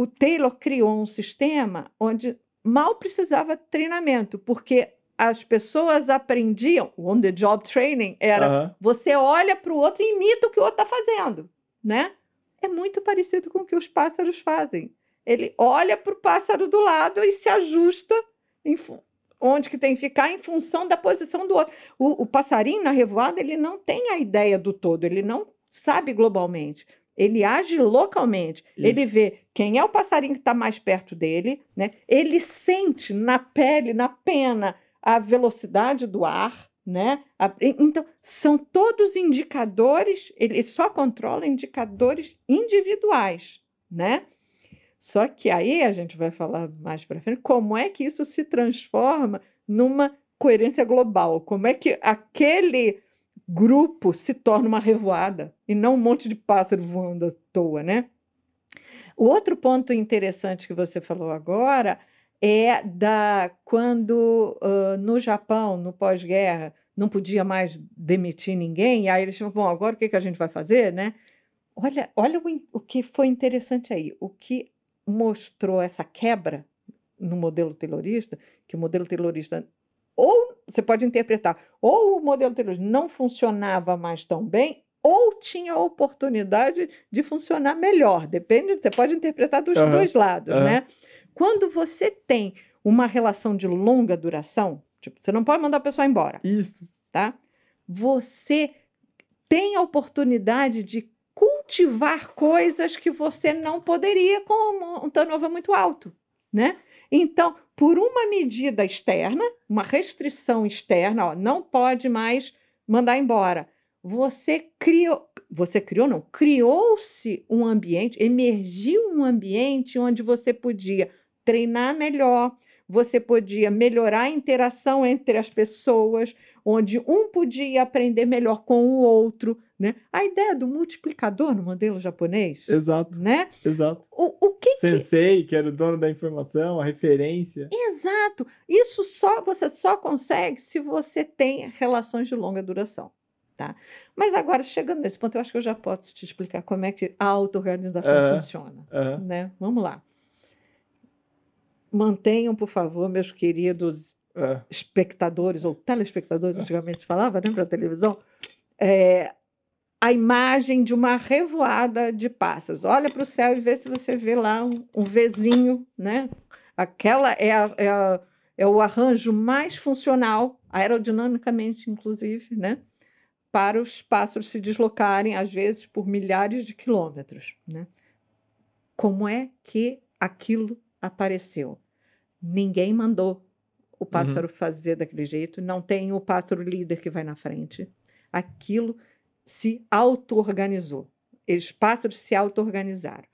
o Taylor criou um sistema onde mal precisava treinamento, porque as pessoas aprendiam, o on-the-job training era, você olha para o outro e imita o que o outro está fazendo, né? É muito parecido com o que os pássaros fazem. Ele olha para o pássaro do lado e se ajusta onde que tem que ficar em função da posição do outro. O passarinho, na revoada, ele não tem a ideia do todo, ele não sabe globalmente. Ele age localmente. Isso. Ele vê quem é o passarinho que está mais perto dele, né? Ele sente na pele, na pena, a velocidade do ar, né? Então, são todos indicadores, ele só controla indicadores individuais, né? Só que aí a gente vai falar mais para frente como é que isso se transforma numa coerência global, como é que aquele grupo se torna uma revoada e não um monte de pássaro voando à toa, né? O outro ponto interessante que você falou agora é quando no Japão, no pós-guerra, não podia mais demitir ninguém, e aí eles falaram, bom, agora o que a gente vai fazer, né? Olha o que foi interessante aí, o que mostrou essa quebra no modelo taylorista, que o modelo taylorista, ou você pode interpretar, ou o modelo taylorista não funcionava mais tão bem, ou tinha a oportunidade de funcionar melhor, depende, você pode interpretar dos dois lados, né? Quando você tem uma relação de longa duração, tipo, você não pode mandar a pessoa embora. Isso. Tá? Você tem a oportunidade de cultivar coisas que você não poderia com um turnover muito alto, né? Então, por uma medida externa, uma restrição externa, ó, não pode mais mandar embora. Criou-se um ambiente, emergiu um ambiente onde você podia treinar melhor, você podia melhorar a interação entre as pessoas, onde um podia aprender melhor com o outro, né? A ideia do multiplicador no modelo japonês. Exato. Né? Exato. O que Sensei, que era o dono da informação, a referência. Exato. Isso você só consegue se você tem relações de longa duração. Tá? Mas agora, chegando nesse ponto, eu acho que eu já posso te explicar como é que a auto-organização funciona. Né? Vamos lá. Mantenham, por favor, meus queridos espectadores, ou telespectadores, antigamente se falava, né, para a televisão, a imagem de uma revoada de pássaros. Olha para o céu e vê se você vê lá um Vzinho, né? Aquela é o arranjo mais funcional, aerodinamicamente, inclusive, né? Para os pássaros se deslocarem, às vezes, por milhares de quilômetros. Né? Como é que aquilo apareceu? Ninguém mandou o pássaro fazer daquele jeito, não tem o pássaro líder que vai na frente. Aquilo se auto-organizou. Os pássaros se auto-organizaram.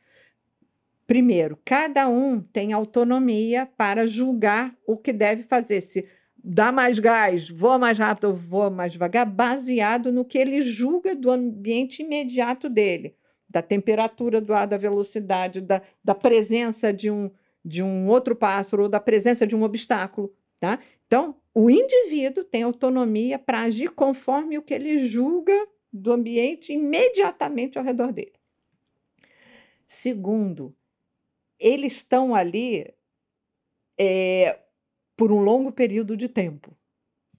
Primeiro, cada um tem autonomia para julgar o que deve fazer. Se dá mais gás, voa mais rápido ou voa mais devagar, baseado no que ele julga do ambiente imediato dele, da temperatura do ar, da velocidade, da presença de um outro pássaro ou da presença de um obstáculo. Tá? Então, o indivíduo tem autonomia para agir conforme o que ele julga do ambiente imediatamente ao redor dele. Segundo, eles estão ali por um longo período de tempo,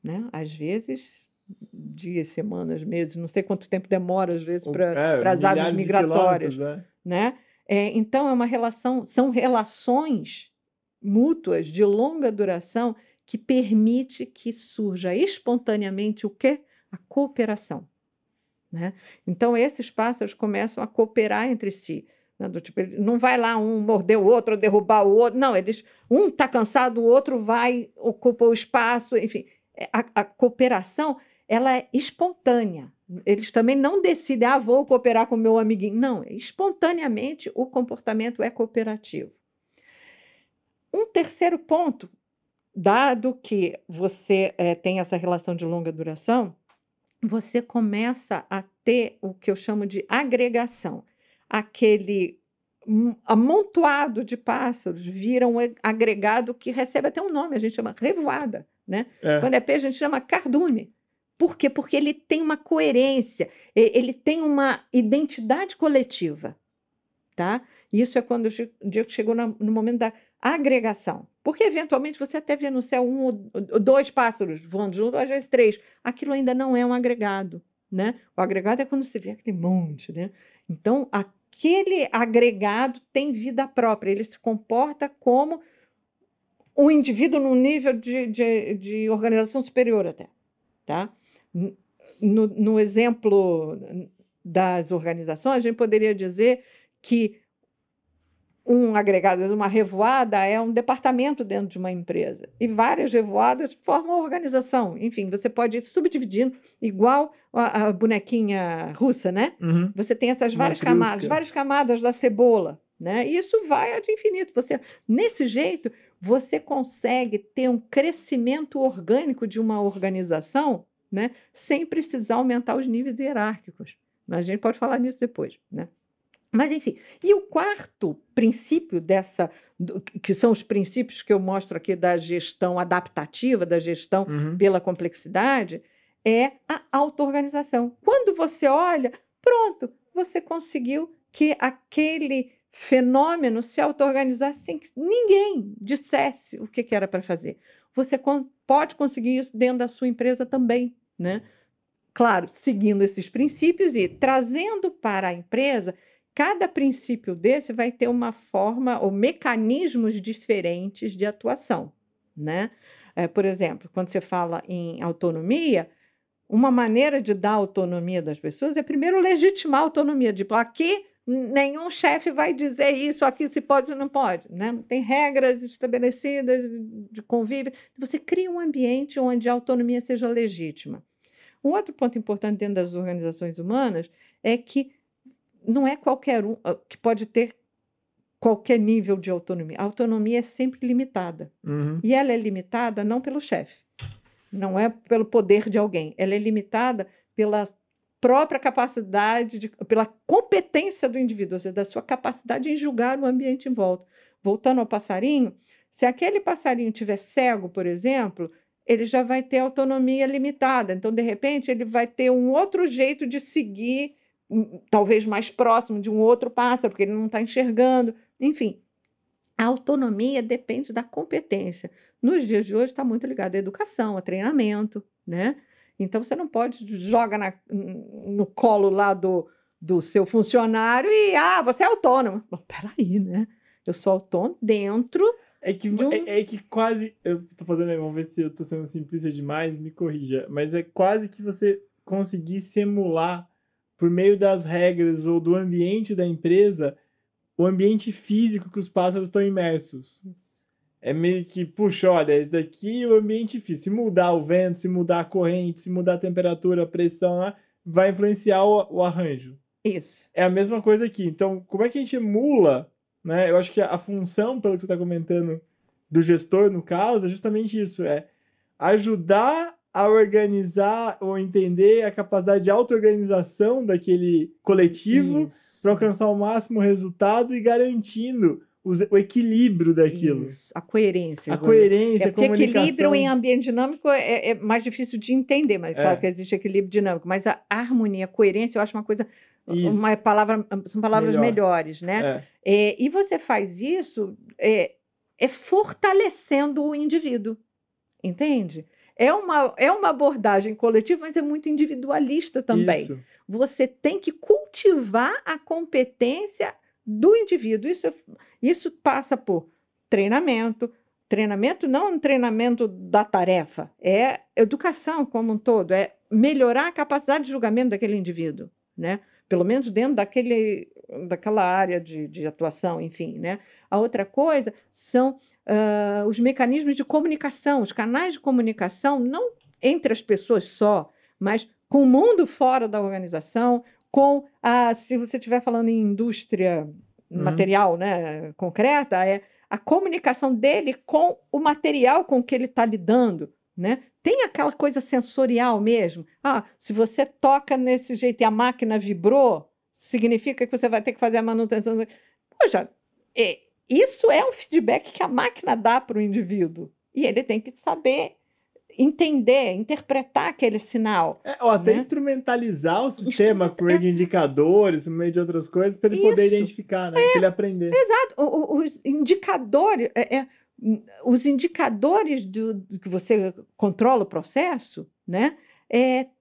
né? Às vezes, dias, semanas, meses, não sei quanto tempo demora, às vezes, para as aves migratórias. Né? Então, são relações mútuas de longa duração que permite que surja espontaneamente o quê? A cooperação. Né? Então, esses pássaros começam a cooperar entre si. Né? Tipo, não vai lá um morder o outro, derrubar o outro. Não, um está cansado, o outro vai, ocupa o espaço. Enfim, a cooperação ela é espontânea. Eles também não decidem, vou cooperar com o meu amiguinho. Não, espontaneamente o comportamento é cooperativo. Um terceiro ponto, dado que você tem essa relação de longa duração, você começa a ter o que eu chamo de agregação. Aquele amontoado de pássaros vira um agregado que recebe até um nome, a gente chama revoada. Né? Quando é peixe, a gente chama cardume. Por quê? Porque ele tem uma coerência, ele tem uma identidade coletiva. tá? Isso é quando o Diego chegou no momento da agregação. Porque, eventualmente, você até vê no céu 1 ou 2 pássaros voando junto, às vezes 3. Aquilo ainda não é um agregado, né? O agregado é quando você vê aquele monte, né? Então, aquele agregado tem vida própria, ele se comporta como um indivíduo num nível de organização superior até, tá? No exemplo das organizações, a gente poderia dizer que um agregado, uma revoada é um departamento dentro de uma empresa. E várias revoadas formam uma organização. Enfim, você pode ir subdividindo, igual a bonequinha russa, né? Uhum. Você tem essas várias camadas da cebola, né? E isso vai ad infinito. Nesse jeito, você consegue ter um crescimento orgânico de uma organização, né? Sem precisar aumentar os níveis hierárquicos. Mas a gente pode falar nisso depois, né? Mas, enfim, e o quarto princípio que são os princípios que eu mostro aqui da gestão adaptativa, da gestão pela complexidade, é a auto-organização. Quando você olha, pronto, você conseguiu que aquele fenômeno se auto-organizasse sem que ninguém dissesse o que era para fazer. Você pode conseguir isso dentro da sua empresa também, né? Claro, seguindo esses princípios e trazendo para a empresa. Cada princípio desse vai ter uma forma ou mecanismos diferentes de atuação, né? Por exemplo, quando você fala em autonomia, uma maneira de dar autonomia das pessoas é primeiro legitimar a autonomia. Tipo, aqui nenhum chefe vai dizer isso, aqui se pode, se não pode, né? Tem regras estabelecidas de convívio. Você cria um ambiente onde a autonomia seja legítima. Um outro ponto importante dentro das organizações humanas é que não é qualquer um que pode ter qualquer nível de autonomia. A autonomia é sempre limitada. E ela é limitada não pelo chefe, não é pelo poder de alguém. Ela é limitada pela própria capacidade, pela competência do indivíduo, ou seja, da sua capacidade em julgar o ambiente em volta. Voltando ao passarinho, se aquele passarinho estiver cego, por exemplo, ele já vai ter autonomia limitada. Então, de repente, ele vai ter um outro jeito de seguir, talvez mais próximo de um outro pássaro, porque ele não está enxergando. Enfim, a autonomia depende da competência. Nos dias de hoje está muito ligado à educação, a treinamento, né? Então, você não pode jogar no colo lá do seu funcionário e, você é autônomo. Bom, peraí, né? Eu sou autônomo dentro... É que quase... Eu tô fazendo... Vamos ver se eu tô sendo simplista demais, me corrija. Mas é quase que você conseguir simular por meio das regras ou do ambiente da empresa, o ambiente físico que os pássaros estão imersos. Isso. É meio que, puxa, olha, esse daqui é o ambiente físico. Se mudar o vento, se mudar a corrente, se mudar a temperatura, a pressão, vai influenciar o arranjo. Isso. É a mesma coisa aqui. Então, como é que a gente emula, né? Eu acho que a função, pelo que você está comentando, do gestor, no caso, é justamente isso. É ajudar a organizar ou entender a capacidade de auto-organização daquele coletivo para alcançar o máximo resultado e garantindo o equilíbrio daquilo. Isso, a coerência. A coerência, a comunicação. Equilíbrio em ambiente dinâmico é mais difícil de entender, mas claro que existe equilíbrio dinâmico, mas a harmonia, a coerência, eu acho uma coisa... são palavras melhores, né? E você faz isso fortalecendo o indivíduo, entende? É uma abordagem coletiva, mas é muito individualista também. Isso. Você tem que cultivar a competência do indivíduo. Isso passa por treinamento. Treinamento não um treinamento da tarefa, é educação como um todo, é melhorar a capacidade de julgamento daquele indivíduo, né? Pelo menos dentro daquela área de atuação, enfim, né? A outra coisa são os mecanismos de comunicação, os canais de comunicação, não entre as pessoas só, mas com o mundo fora da organização, se você estiver falando em indústria material, né, concreta, a comunicação dele com o material com que ele está lidando, né? Tem aquela coisa sensorial mesmo. Se você toca nesse jeito e a máquina vibrou, significa que você vai ter que fazer a manutenção. Poxa, isso é um feedback que a máquina dá para o indivíduo. E ele tem que saber entender, interpretar aquele sinal. Ou até né? instrumentalizar o sistema por meio de indicadores, por meio de outras coisas, para ele poder identificar, né? Para ele aprender. Exato. Os indicadores... os indicadores do que você controla o processo, né,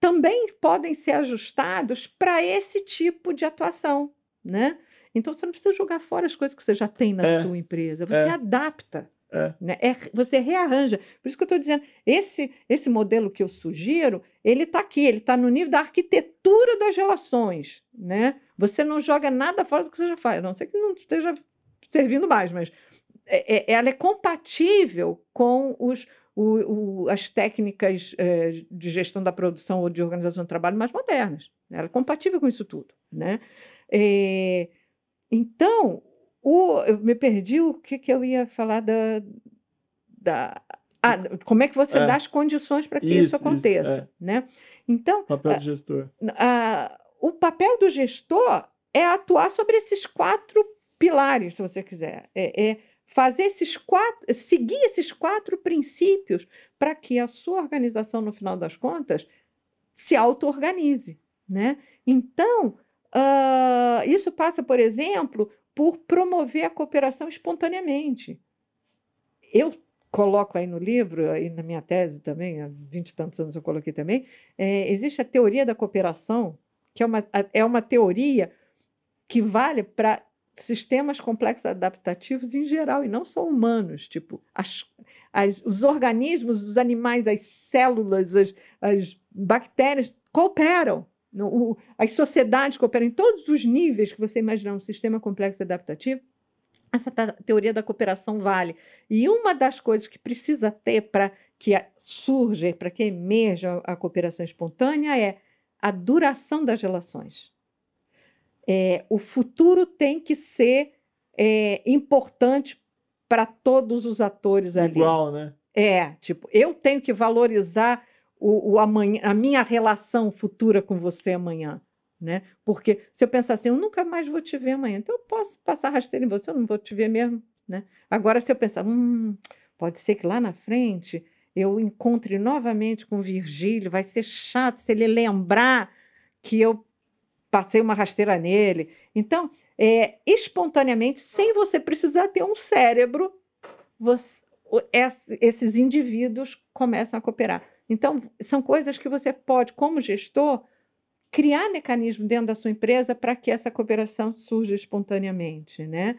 também podem ser ajustados para esse tipo de atuação, né? Então, você não precisa jogar fora as coisas que você já tem na sua empresa, você adapta, né? Você rearranja. Por isso que eu estou dizendo, esse modelo que eu sugiro, ele está aqui, ele está no nível da arquitetura das relações, né? Você não joga nada fora do que você já faz, a não ser que não esteja servindo mais, mas ela é compatível com as técnicas de gestão da produção ou de organização do trabalho mais modernas. Ela é compatível com isso tudo, né? Então, eu me perdi o que eu ia falar como é que você dá as condições para que isso aconteça, né? Então, papel do gestor. o papel do gestor é atuar sobre esses 4 pilares, se você quiser. Seguir esses 4 princípios para que a sua organização, no final das contas, se auto-organize, né? Então, isso passa, por exemplo, por promover a cooperação espontaneamente. Eu coloco aí no livro, aí na minha tese também, há 20 e tantos anos eu coloquei também, existe a teoria da cooperação, que é uma teoria que vale para sistemas complexos adaptativos em geral, e não só humanos, tipo os organismos, os animais, as células, as bactérias cooperam, as sociedades cooperam em todos os níveis que você imaginar um sistema complexo adaptativo. Essa teoria da cooperação vale. E uma das coisas que precisa ter para que surja, para que emerja a cooperação espontânea é a duração das relações. O futuro tem que ser importante para todos os atores ali. Igual, né? Tipo, eu tenho que valorizar amanhã, a minha relação futura com você amanhã, né? Porque se eu pensar assim, eu nunca mais vou te ver amanhã, então eu posso passar rasteiro em você, eu não vou te ver mesmo, né? Agora, se eu pensar, pode ser que lá na frente eu encontre novamente com o Virgílio, vai ser chato se ele lembrar que eu passei uma rasteira nele. Então, espontaneamente, sem você precisar ter um cérebro, esses indivíduos começam a cooperar. Então, são coisas que você pode, como gestor, criar mecanismos dentro da sua empresa para que essa cooperação surja espontaneamente, né?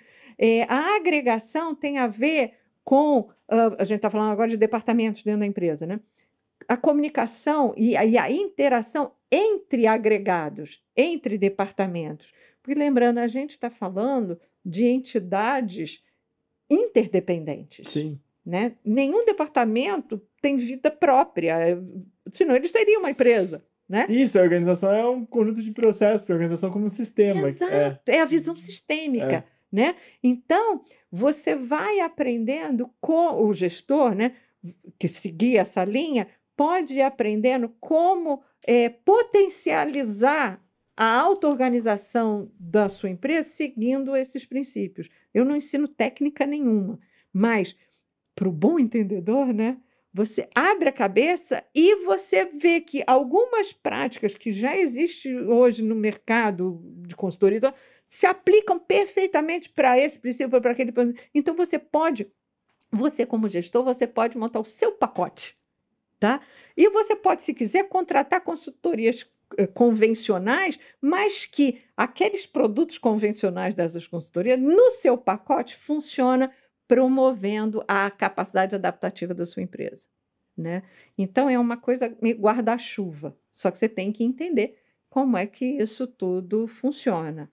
A agregação tem a ver com... a gente está falando agora de departamentos dentro da empresa, né? A comunicação e a interação entre agregados, entre departamentos. Porque, lembrando, a gente está falando de entidades interdependentes. Sim. Né? Nenhum departamento tem vida própria, senão eles teriam uma empresa. Né? Isso, a organização é um conjunto de processos, a organização como um sistema. Exato, é a visão sistêmica. Né? Então, você vai aprendendo com o gestor, né, que seguir essa linha, pode ir aprendendo como potencializar a auto-organização da sua empresa seguindo esses princípios. Eu não ensino técnica nenhuma, mas, para o bom entendedor, né, você abre a cabeça e você vê que algumas práticas que já existem hoje no mercado de consultoria se aplicam perfeitamente para esse princípio, para aquele princípio. Então, você como gestor, você pode montar o seu pacote. Tá? E você pode, se quiser, contratar consultorias convencionais, mas que aqueles produtos convencionais dessas consultorias, no seu pacote, funciona promovendo a capacidade adaptativa da sua empresa. Né? Então, é uma coisa meio guarda-chuva, só que você tem que entender como é que isso tudo funciona.